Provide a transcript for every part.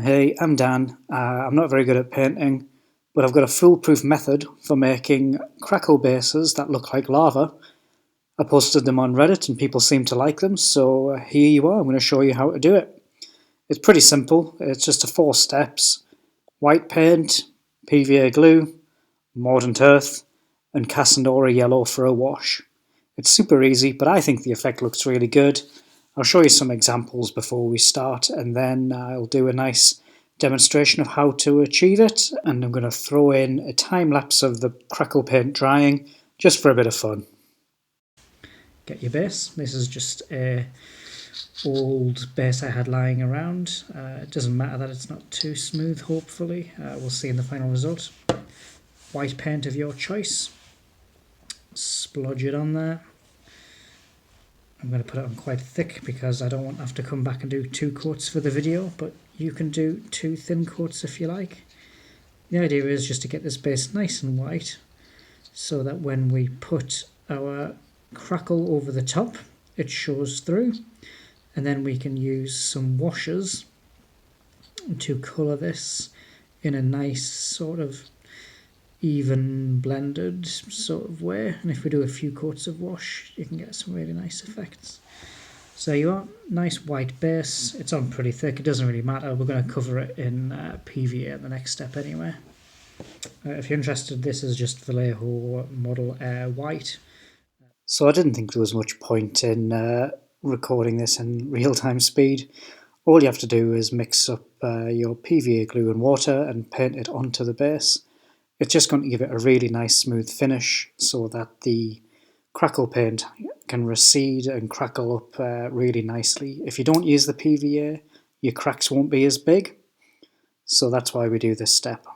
Hey, I'm Dan. I'm not very good at painting, but I've got a foolproof method for making crackle bases that look like lava. I posted them on Reddit and people seem to like them, so here you are. I'm going to show you how to do it. It's pretty simple. It's just 4 steps: white paint, PVA glue, mordant earth, and Cassandora yellow for a wash. It's super easy, but I think the effect looks really good. I'll show you some examples before we start, and then I'll do a nice demonstration of how to achieve it, and I'm going to throw in a time lapse of the crackle paint drying just for a bit of fun. Get your base. This is just a old base I had lying around. It doesn't matter that it's not too smooth, hopefully. We'll see in the final result. White paint of your choice. Splodge it on there. I'm going to put it on quite thick because I don't want to have to come back and do 2 coats for the video, but you can do 2 thin coats if you like. The idea is just to get this base nice and white so that when we put our crackle over the top, it shows through, and then we can use some washes to colour this in a nice sort of even blended sort of way, and if we do a few coats of wash you can get some really nice effects. So you are, nice white base, it's on pretty thick, it doesn't really matter, we're going to cover it in PVA the next step anyway. If you're interested, this is just Vallejo Model Air White. So I didn't think there was much point in recording this in real-time speed. All you have to do is mix up your PVA glue and water and paint it onto the base. It's just going to give it a really nice smooth finish so that the crackle paint can recede and crackle up really nicely. If you don't use the PVA, your cracks won't be as big, so that's why we do this step.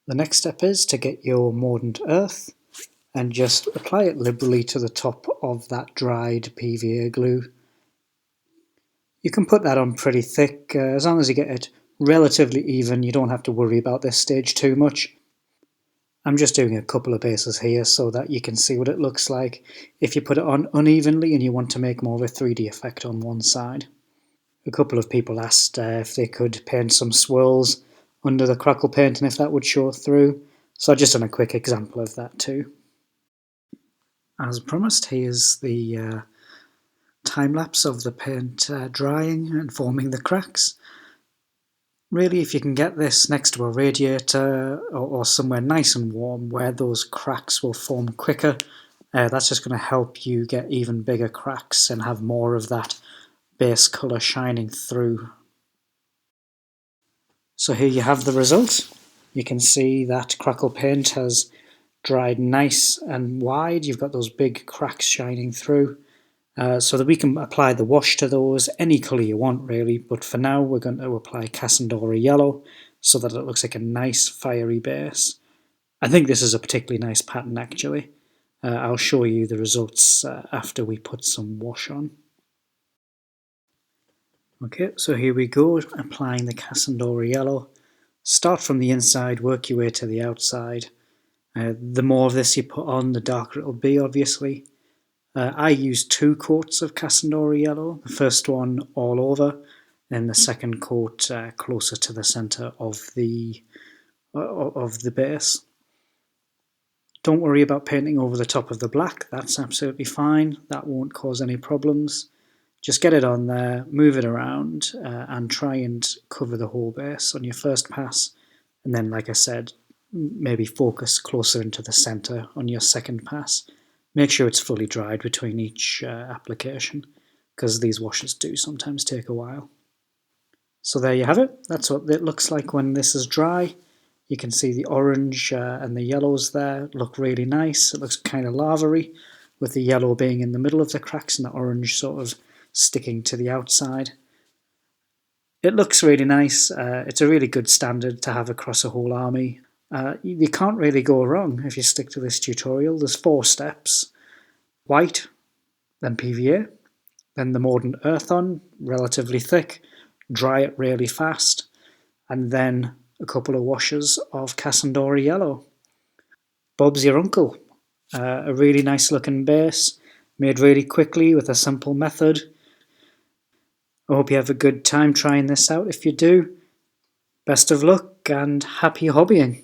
The next step is to get your mordant earth and just apply it liberally to the top of that dried PVA glue. You can put that on pretty thick, as long as you get it relatively even, you don't have to worry about this stage too much. I'm just doing a couple of bases here so that you can see what it looks like if you put it on unevenly and you want to make more of a 3D effect on one side. A couple of people asked if they could paint some swirls under the crackle paint and if that would show through, so I've just done a quick example of that too. As promised, here's the time-lapse of the paint drying and forming the cracks. Really, if you can get this next to a radiator or somewhere nice and warm where those cracks will form quicker, that's just going to help you get even bigger cracks and have more of that base colour shining through. So here you have the result. You can see that crackle paint has dried nice and wide. You've got those big cracks shining through. So that we can apply the wash to those, any colour you want really, but for now we're going to apply Cassandora yellow so that it looks like a nice fiery base. I think this is a particularly nice pattern actually. I'll show you the results after we put some wash on. Okay, so here we go, applying the Cassandora yellow. Start from the inside, work your way to the outside. The more of this you put on, the darker it'll be obviously. I used 2 coats of Cassandora yellow, the first one all over, then the second coat closer to the centre of the base. Don't worry about painting over the top of the black, that's absolutely fine, that won't cause any problems. Just get it on there, move it around, and try and cover the whole base on your first pass, and then, like I said, maybe focus closer into the centre on your second pass. Make sure it's fully dried between each application, because these washes do sometimes take a while. So there you have it, that's what it looks like when this is dry. You can see the orange and the yellows there look really nice. It looks kind of lava-y, with the yellow being in the middle of the cracks and the orange sort of sticking to the outside. It looks really nice, it's a really good standard to have across a whole army. You can't really go wrong if you stick to this tutorial. There's 4 steps. White, then PVA, then the mordant earth on, relatively thick, dry it really fast, and then a couple of washes of Cassandora yellow. Bob's your uncle. A really nice looking base, made really quickly with a simple method. I hope you have a good time trying this out if you do. Best of luck and happy hobbying.